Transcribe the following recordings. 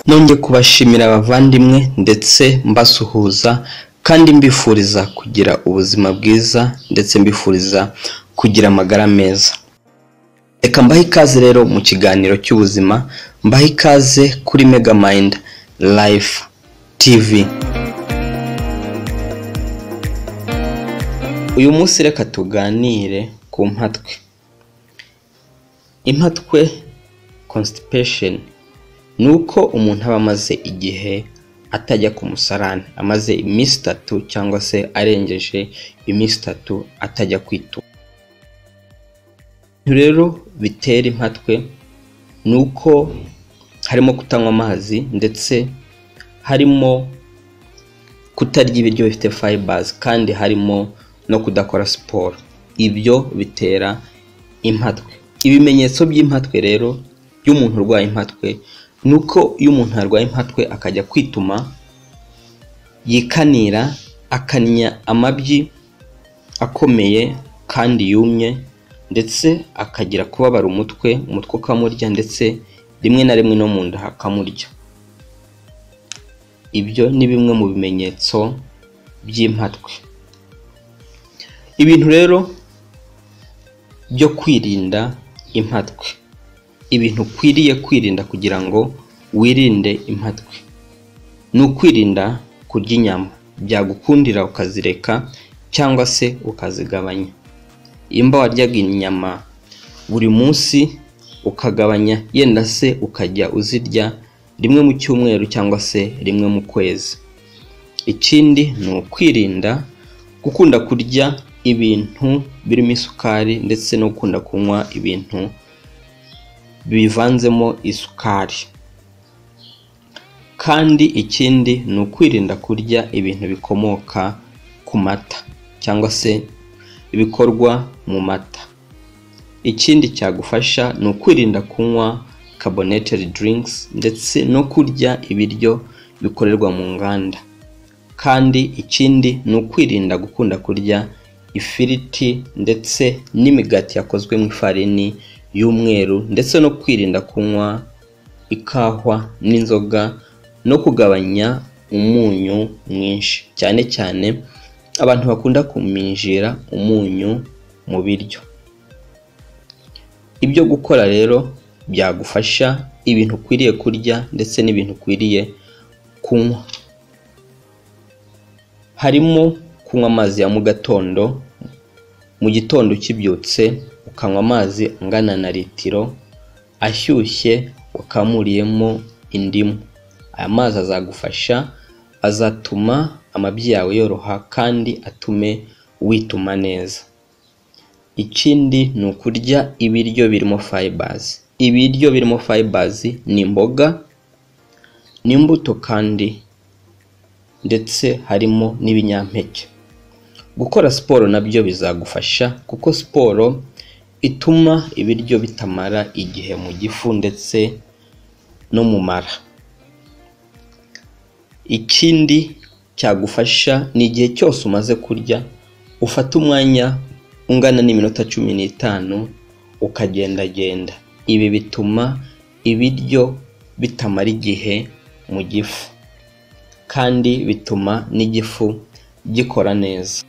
nongeye kubashimira abavandimwe ndetse mbasuhuza kandi mbifuriza kugira ubuzima bwiza ndetse mbifuriza kugira amagara meza. Reka mbahe ikaze rero mu kiganiro cy'ubuzima, mbahe ikaze kuri Mega Mind Life TV. Uyu munsi reka tuganire ku mpatwe. Impatwe Constipation nuko umuntu aba amaze igihe atajya ku musarane, amaze iminsi 3 cyangwa se arengeje iminsi 3 atajya kwituma. Rero bitera impatwe nuko harimo kutanywa amazi ndetse harimo kutarya ibiryo bifite fibers kandi harimo no kudakora siporo. Ibyo bitera impatwe. Ibimenyetso by'impatwe rero y'umuntu urwaye impatwe nuko iyo umuntu arwaye impatwe akajya kwituma, yikanira, akanya amabyi akomeye kandi yumye, ndetse akagira kubabara umutwe ukamurya, ndetse rimwe na rimwe no mu nda hakamurya. Ibyo ni bimwe mu bimenyetso by'impatwe. Ibintu rero byo kwirinda impatwe, ibintu kwiriye kwirinda kugira ngo wirinde impatwe, ni ukwirinda kurya inyama. Byagukundira ukazireka cyangwa se ukazigabanya. Imba waryaga inyama buri munsi ukagabanya, yenda se ukajya uzirya rimwe mu cyumweru cyangwa se rimwe mu kwezi. Ikindi ni ukwirinda gukunda kurya ibintu birimo isukari ndetse no gukunda kunywa ibintu bivanzemo isukari. Kandi ikindi ni ukwirinda kurya ibintu bikomoka ku mata cyangwa se ibikorwa mu mata. Ikindi cyagufasha ni ukwirinda kunywa carbonated drinks ndetse no kurya ibiryo bikorerwa mu nganda. Kandi ikindi ni ukwirinda gukunda kurya ifiriti ndetse n'imigati yakozwe mu ifarini y'umweru, ndetse no kwirinda kunywa ikahwa n'inzoga no kugabanya umunyu mwinshi, cyane cyane abantu bakunda kuminjira umunyu mu biryo. Ibyo gukora rero byagufasha, ibintu ukwiriye kurya ndetse n'ibintu ukwiriye kunywa harimo kunywa amazi ya mu gatondo. Mu gitondo ukibyutse ukanywa amazi angana na litiro ashyushye wakamuriyemo indimu. Aya mazi azagufasha, azatuma amabyi yawe yoroha kandi atume wituma neza. Ikindi ni ukurya ibiryo birimo fibers. Ibiryo birimo fibers ni imboga, n'imbuto kandi ndetse harimo n'ibinyampeke. Gukora siporo nabyo bizagufasha, kuko siporo ituma ibiryo bitamara igihe mu gifu ndetse no mu mara. Ikindi cyagufasha ni igihe cyose umaze kurya ufata umwanya ungana n'iminota 15 ukagendagenda. Ibi bituma ibiryo bitamara igihe mu gifu kandi bituma n'igifu gikora neza.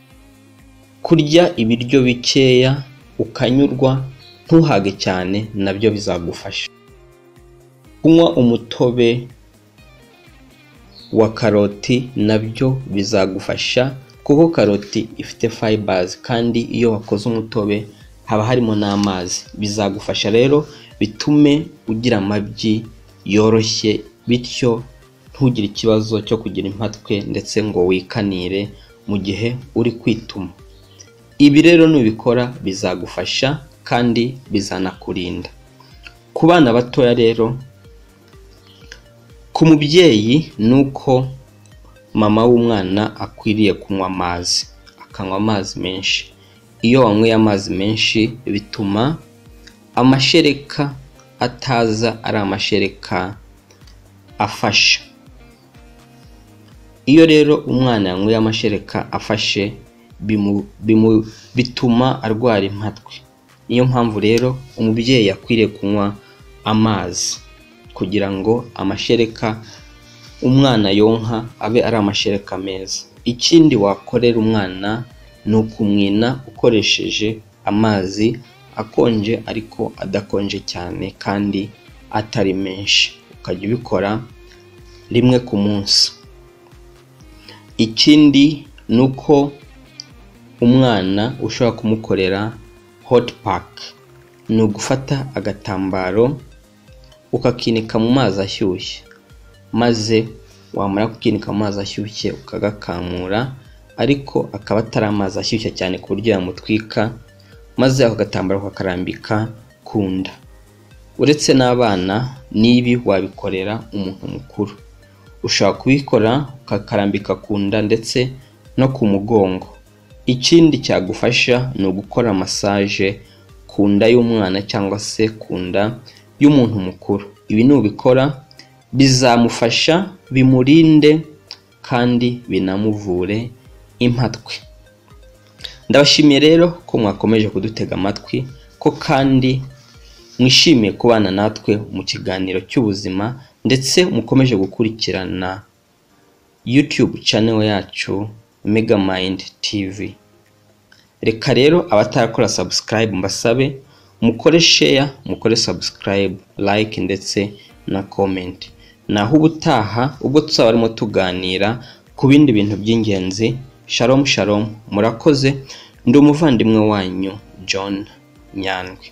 Kurya ibiryo bikeya ukanyurwa, ntuhage cyane, nabyo bizagufasha. Kunywa umutobe wa karoti nabyo bizagufasha, kuko karoti ifite fibers kandi iyo wakoze umutobe haba harimo n'amazi. Bizagufasha rero bitume ugira amabyi yoroshye, bityo ntugire ikibazo cyo kugira impatwe ndetse ngo wikanire mu gihe uri kwituma. Ibi rero nubikora bizagufasha kandi bizanakurinda. Ku bana batoya rero, ku mubyeyi nuko mama w'umwana akwiriye kunywa amazi, akanywa amazi menshi. Iyo wanyweye amazi menshi bituma amashereka ataza ari amashereka afasha. Iyo rero umwana yanyweye amashereka afashe bituma arwara impatwe. Niyo mpamvu rero umubyeyi akwiriye kunywa amazi. kugira ngo amashereka umwana yonka abe ari amashereka meza. Ikindi wakorera umwana ni ukumwina ukoresheje amazi akonje ariko adakonje cyane kandi atari menshi, ukajya ubikora rimwe ku munsi. Ikindi ni uko umwana ushobora kumukorera hot pack, ni ugufata agatambaro ukakinika mu mazi ashyushye, maze wamara kukinika mu mazi ashyushye ukagakamura, ariko akaba atari amazi ashyushye cyane ku buryo yamutwika, maze ako gatambaro kakarambika ku nda. Uretse n'abana, n'ibi wabikorera umuntu mukuru. Ushobora kubikora ukakarambika ku nda ndetse no ku mugongo. Ikindi cyagufasha ni ugukora massage ku nda y'umwana cyangwa se ku nda y'umuntu mukuru. Ibi nubikora bizamufasha, bimurinde kandi binamuvure impatwe. Ndabashimiye rero ko mwakomeje kudutega amatwi, ko kandi mwishimiye kubana natwe mu kiganiro cy'ubuzima, ndetse mukomeje gukurikirana YouTube channel yacu Megamind TV. Reka rero abatarakora subscribe mbasabe mukore share, mukore subscribe, like ndetse na comment. Naho ubutaha ubwo tuzaba arimo tuganira ku bindi bintu by'ingenzi. Shalom shalom, murakoze. Ndi umuvandimwe wanyu John Nyandwi.